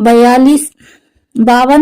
52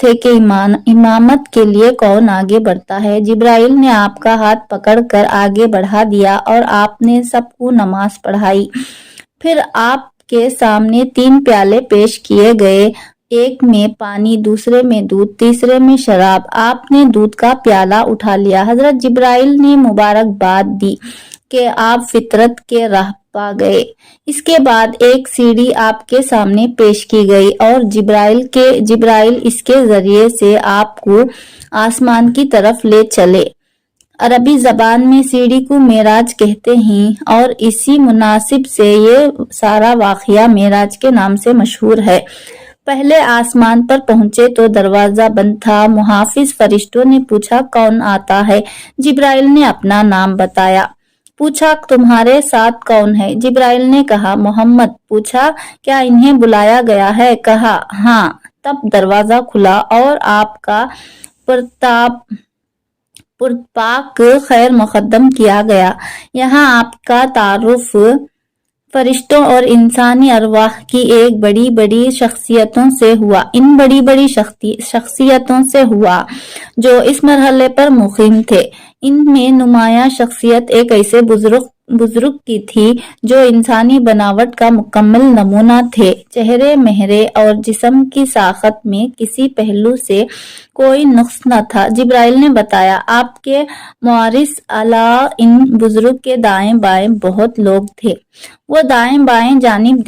تھے کہ امامت کے لیے کون آگے بڑھتا ہے۔ جبرائیل نے آپ کا ہاتھ پکڑ کر آگے بڑھا دیا اور آپ نے سب کو نماز پڑھائی۔ پھر آپ کے سامنے 3 پیالے پیش کیے گئے، ایک میں پانی، دوسرے میں دودھ، تیسرے میں شراب۔ آپ نے دودھ کا پیالہ اٹھا لیا۔ حضرت جبرائیل نے مبارکباد دی کہ آپ فطرت کے راہ پا گئے۔ اس کے بعد ایک سیڑھی آپ کے سامنے پیش کی گئی اور جبرائیل اس کے ذریعے سے آپ کو آسمان کی طرف لے چلے۔ عربی زبان میں سیڑھی کو معراج کہتے ہیں اور اسی مناسب سے یہ سارا واقعہ معراج کے نام سے مشہور ہے۔ پہلے آسمان پر پہنچے تو دروازہ بند تھا۔ محافظ فرشتوں نے پوچھا کون آتا ہے؟ جبرائیل نے اپنا نام بتایا۔ پوچھا تمہارے ساتھ کون ہے؟ جبرائیل نے کہا محمد۔ پوچھا کیا انہیں بلایا گیا ہے؟ کہا ہاں۔ تب دروازہ کھلا اور آپ کا پرپاک خیر مقدم کیا گیا۔ یہاں آپ کا تعارف فرشتوں اور انسانی ارواح کی ایک بڑی شخصیتوں سے ہوا۔ ان بڑی شخصیتوں سے ہوا جو اس مرحلے پر مقیم تھے۔ ان میں نمایاں شخصیت ایک ایسے بزرگ کی تھی جو انسانی بناوٹ کا مکمل نمونہ تھے۔ چہرے مہرے اور جسم کی ساخت میں کسی پہلو سے کوئی نقص نہ تھا۔ جبرائیل نے بتایا آپ کے موارث اعلیٰ ان بزرگ کے دائیں بائیں بہت لوگ تھے۔ وہ دائیں جانب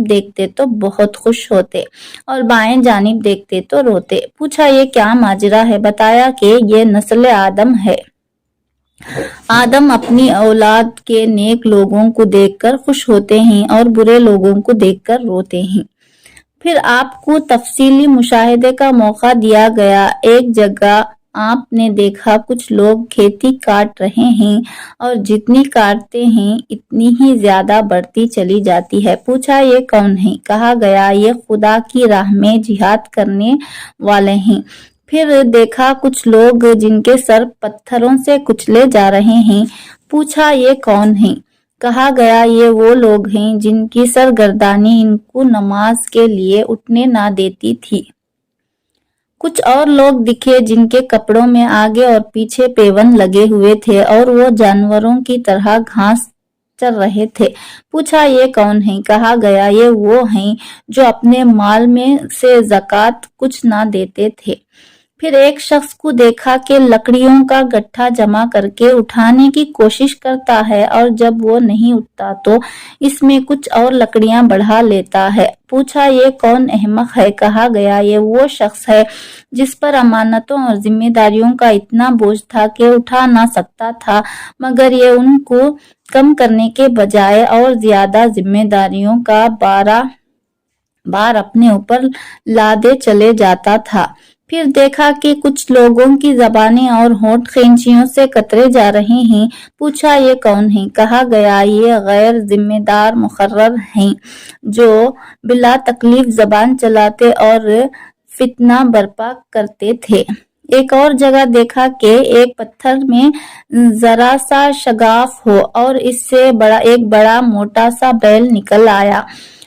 دیکھتے تو بہت خوش ہوتے اور بائیں جانب دیکھتے تو روتے۔ پوچھا یہ کیا ماجرا ہے؟ بتایا کہ یہ نسل آدم ہے۔ آدم اپنی اولاد کے نیک لوگوں کو دیکھ کر خوش ہوتے ہیں اور برے لوگوں کو دیکھ کر روتے ہیں۔ پھر آپ کو تفصیلی مشاہدے کا موقع دیا گیا۔ ایک جگہ آپ نے دیکھا کچھ لوگ کھیتی کاٹ رہے ہیں اور جتنی کاٹتے ہیں اتنی ہی زیادہ بڑھتی چلی جاتی ہے۔ پوچھا یہ کون ہیں؟ کہا گیا یہ خدا کی راہ میں جہاد کرنے والے ہیں۔ پھر دیکھا کچھ لوگ جن کے سر پتھروں سے کچلے جا رہے ہیں۔ پوچھا یہ کون ہیں؟ کہا گیا یہ وہ لوگ ہیں جن کی سرگردانی ان کو نماز کے لیے اٹھنے نہ دیتی تھی۔ کچھ اور لوگ دکھے جن کے کپڑوں میں آگے اور پیچھے پیوند لگے ہوئے تھے اور وہ جانوروں کی طرح گھاس چر رہے تھے۔ پوچھا یہ کون ہیں؟ کہا گیا یہ وہ ہیں جو اپنے مال میں سے زکوٰۃ کچھ نہ دیتے تھے۔ پھر ایک شخص کو دیکھا کہ لکڑیوں کا گٹھا جمع کر کے اٹھانے کی کوشش کرتا ہے اور جب وہ نہیں اٹھتا تو اس میں کچھ اور لکڑیاں بڑھا لیتا ہے۔ پوچھا یہ کون احمق ہے؟ کہا گیا یہ وہ شخص ہے جس پر امانتوں اور ذمہ داریوں کا اتنا بوجھ تھا کہ اٹھا نہ سکتا تھا، مگر یہ ان کو کم کرنے کے بجائے اور زیادہ ذمہ داریوں کا بار اپنے اوپر لادے چلے جاتا تھا۔ پھر دیکھا کہ کچھ لوگوں کی زبانیں اور ہونٹ خینچیوں سے قطرے جا رہے ہیں۔ پوچھا یہ کون ہیں؟ کہا گیا یہ غیر ذمہ دار مقرر ہیں جو بلا تکلیف زبان چلاتے اور فتنہ برپا کرتے تھے۔ ایک اور جگہ دیکھا کہ ایک پتھر میں ذرا سا شگاف ہو اور اس سے ایک بڑا موٹا سا بیل نکل آیا۔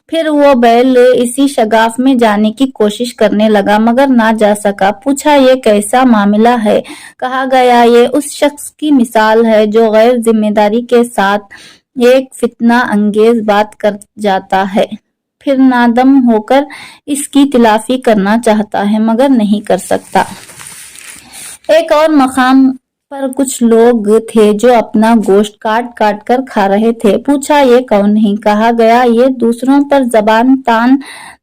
پھر وہ بیل اسی شگاف میں جانے کی کوشش کرنے لگا مگر نہ جا سکا۔ پوچھا یہ کیسا معاملہ ہے؟ کہا گیا یہ اس شخص کی مثال ہے جو غیر ذمہ داری کے ساتھ ایک فتنہ انگیز بات کر جاتا ہے، پھر نادم ہو کر اس کی تلافی کرنا چاہتا ہے مگر نہیں کر سکتا۔ ایک اور مقام پر کچھ لوگ تھے جو اپنا گوشت کاٹ کر کھا رہے تھے۔ پوچھا یہ کون ہیں؟ کہا گیا یہ دوسروں پر زبان تان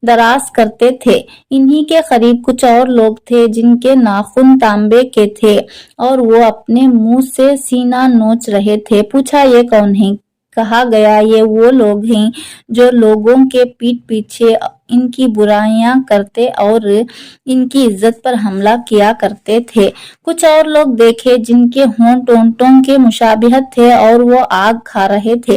دراز کرتے تھے۔ انہی کے قریب کچھ اور لوگ تھے جن کے ناخن تانبے کے تھے اور وہ اپنے منہ سے سینہ نوچ رہے تھے۔ پوچھا یہ کون ہیں؟ کہا گیا یہ وہ لوگ ہیں جو لوگوں کے پیٹھ پیچھے ان کی برائیاں کرتے اور ان کی عزت پر حملہ کیا کرتے تھے۔ کچھ اور لوگ دیکھے جن کے ہونٹ اونٹوں کے مشابہت تھے اور وہ آگ کھا رہے تھے۔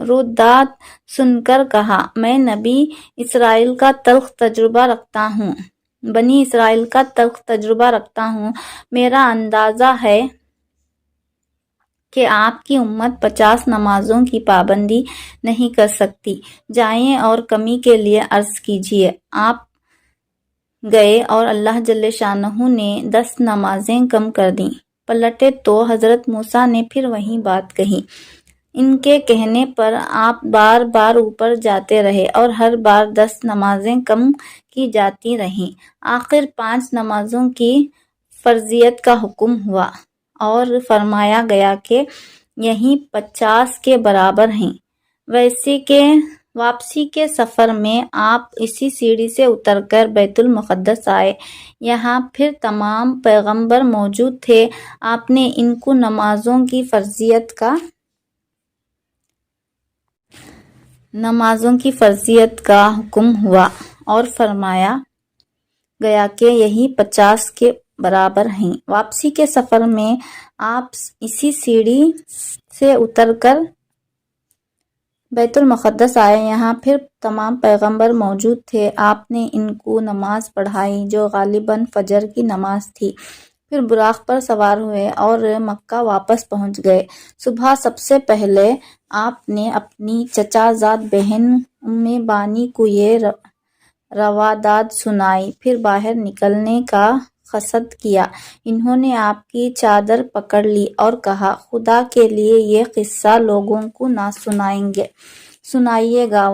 ردات سن کر کہا، میں بنی اسرائیل کا تلخ تجربہ رکھتا ہوں، میرا اندازہ ہے کہ آپ کی امت 50 نمازوں کی پابندی نہیں کر سکتی، جائیں اور کمی کے لیے عرض کیجیے۔ آپ گئے اور اللہ جل شانہ نے 10 نمازیں کم کر دیں۔ پلٹے تو حضرت موسیٰ نے پھر وہی بات کہی۔ ان کے کہنے پر آپ بار بار اوپر جاتے رہے اور ہر بار 10 نمازیں کم کی جاتی رہیں۔ آخر 5 نمازوں کی فرضیت کا حکم ہوا اور فرمایا گیا کہ یہی 50 کے برابر ہیں۔ واپسی کے سفر میں آپ اسی سیڑھی سے اتر کر بیت المقدس آئے۔ یہاں پھر تمام پیغمبر موجود تھے۔ آپ نے ان کو نمازوں کی فرضیت کا حکم ہوا اور فرمایا گیا کہ یہی 50 کے برابر ہیں۔ واپسی کے سفر میں آپ اسی سیڑھی سے اتر کر بیت المقدس آئے۔ یہاں پھر تمام پیغمبر موجود تھے۔ آپ نے ان کو نماز پڑھائی جو غالباً فجر کی نماز تھی۔ پھر براق پر سوار ہوئے اور مکہ واپس پہنچ گئے۔ صبح سب سے پہلے آپ نے اپنی چچا زاد بہن ام بانی کو یہ رواداد سنائی، پھر باہر نکلنے کا قصد کیا۔ انہوں نے آپ کی چادر پکڑ لی اور کہا، خدا کے لیے یہ قصہ لوگوں کو نہ سنائیے گا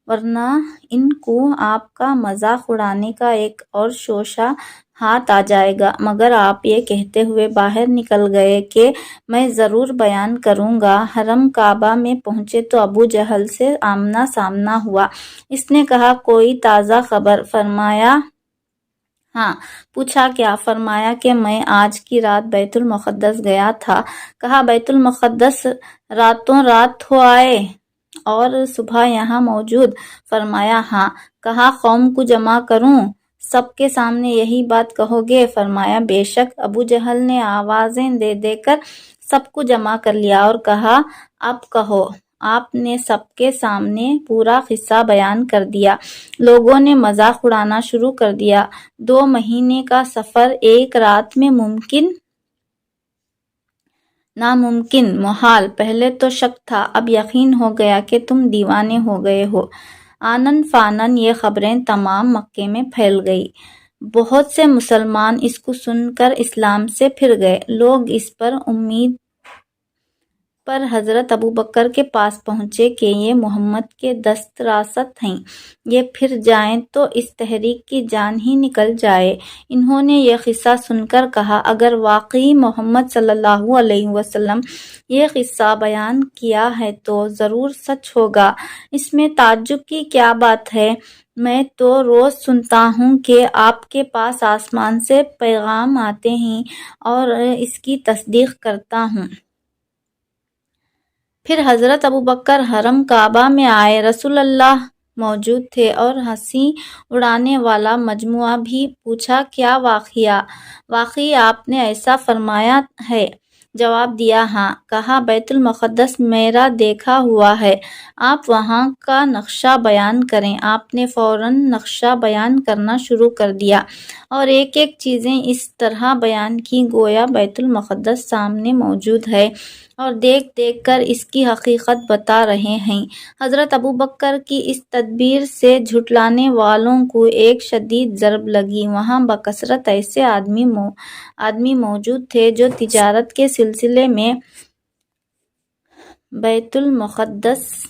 ورنہ ان کو آپ کا مذاق اڑانے کا ایک اور شوشہ ہاتھ آ جائے گا۔ مگر آپ یہ کہتے ہوئے باہر نکل گئے کہ میں ضرور بیان کروں گا۔ حرم کعبہ میں پہنچے تو ابو جہل سے آمنا سامنا ہوا۔ اس نے کہا، کوئی تازہ خبر؟ فرمایا، ہاں۔ پوچھا، کیا؟ فرمایا کہ میں آج کی رات بیت المقدس گیا تھا۔ کہا، بیت المقدس راتوں رات ہو آئے اور صبح یہاں موجود؟ فرمایا، ہاں۔ کہا، قوم کو جمع کروں؟ سب کے سامنے یہی بات کہو گے؟ فرمایا، بے شک۔ ابو جہل نے آوازیں دے دے کر سب کو جمع کر لیا اور کہا، اب کہو۔ آپ نے سب کے سامنے پورا قصہ بیان کر دیا۔ لوگوں نے مذاق اڑانا شروع کر دیا۔ 2 مہینے کا سفر ایک رات میں ناممکن، محال۔ پہلے تو شک تھا، اب یقین ہو گیا کہ تم دیوانے ہو گئے ہو۔ آنن فانن یہ خبریں تمام مکے میں پھیل گئیں۔ بہت سے مسلمان اس کو سن کر اسلام سے پھر گئے۔ لوگ اس پر امید پر حضرت ابوبکر کے پاس پہنچے کہ یہ محمد کے دست راست ہیں، یہ پھر جائیں تو اس تحریک کی جان ہی نکل جائے۔ انہوں نے یہ قصہ سن کر کہا، اگر واقعی محمد صلی اللہ علیہ وسلم یہ قصہ بیان کیا ہے تو ضرور سچ ہوگا، اس میں تعجب کی کیا بات ہے؟ میں تو روز سنتا ہوں کہ آپ کے پاس آسمان سے پیغام آتے ہیں اور اس کی تصدیق کرتا ہوں۔ پھر حضرت ابوبکر حرم کعبہ میں آئے۔ رسول اللہ موجود تھے اور ہنسی اڑانے والا مجموعہ بھی۔ پوچھا، کیا واقعی آپ نے ایسا فرمایا ہے؟ جواب دیا، ہاں۔ کہا، بیت المقدس میرا دیکھا ہوا ہے، آپ وہاں کا نقشہ بیان کریں۔ آپ نے فوراً نقشہ بیان کرنا شروع کر دیا اور ایک ایک چیزیں اس طرح بیان کی گویا بیت المقدس سامنے موجود ہے اور دیکھ دیکھ کر اس کی حقیقت بتا رہے ہیں۔ حضرت ابوبکر کی اس تدبیر سے جھٹلانے والوں کو ایک شدید ضرب لگی۔ وہاں بکثرت ایسے آدمی موجود تھے جو تجارت کے سلسلے میں بیت المقدس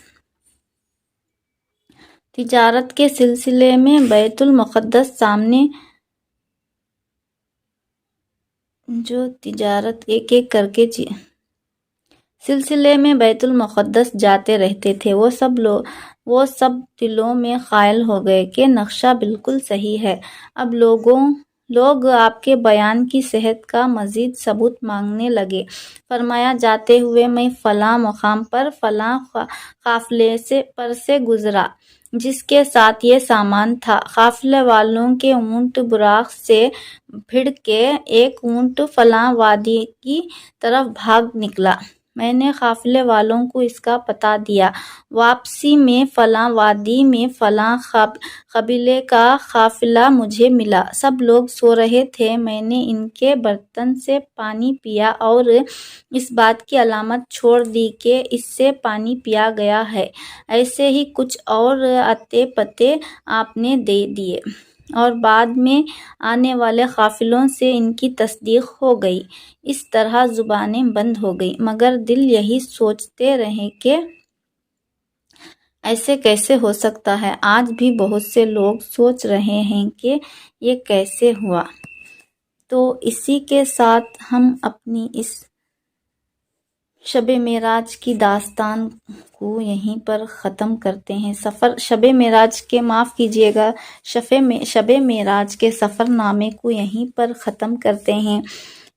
جاتے رہتے تھے۔ وہ سب دلوں میں قائل ہو گئے کہ نقشہ بالکل صحیح ہے۔ اب لوگ آپ کے بیان کی صحت کا مزید ثبوت مانگنے لگے۔ فرمایا، جاتے ہوئے میں فلاں مقام پر فلاں قافلے پر سے گزرا جس کے ساتھ یہ سامان تھا۔ قافلے والوں کے اونٹ براق سے بھڑ کے ایک اونٹ فلاں وادی کی طرف بھاگ نکلا۔ میں نے قافلے والوں کو اس کا پتہ دیا۔ واپسی میں فلاں وادی میں فلاں قبیلے کا قافلہ مجھے ملا۔ سب لوگ سو رہے تھے۔ میں نے ان کے برتن سے پانی پیا اور اس بات کی علامت چھوڑ دی کہ اس سے پانی پیا گیا ہے۔ ایسے ہی کچھ اور اتے پتے آپ نے دے دیے اور بعد میں آنے والے قافلوں سے ان کی تصدیق ہو گئی۔ اس طرح زبانیں بند ہو گئیں، مگر دل یہی سوچتے رہے کہ ایسے کیسے ہو سکتا ہے۔ آج بھی بہت سے لوگ سوچ رہے ہیں کہ یہ کیسے ہوا۔ تو اسی کے ساتھ ہم اپنی اس شب معراج کی داستان کو یہیں پر ختم کرتے ہیں۔ شب معراج کے معاف کیجیے گا، شب معراج کے سفر نامے کو یہیں پر ختم کرتے ہیں۔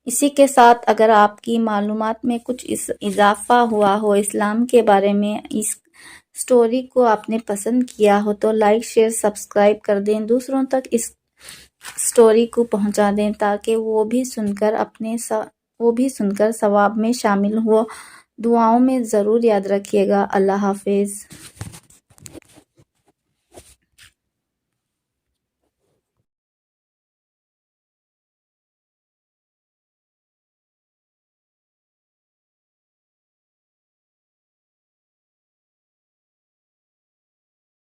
اسی کے ساتھ اگر آپ کی معلومات میں کچھ اضافہ ہوا ہو اسلام کے بارے میں، اس سٹوری کو آپ نے پسند کیا ہو تو لائک شیئر سبسکرائب کر دیں، دوسروں تک اس سٹوری کو پہنچا دیں تاکہ وہ بھی سن کر ثواب میں شامل ہو۔ دعاؤں میں ضرور یاد رکھیے گا۔ اللہ حافظ۔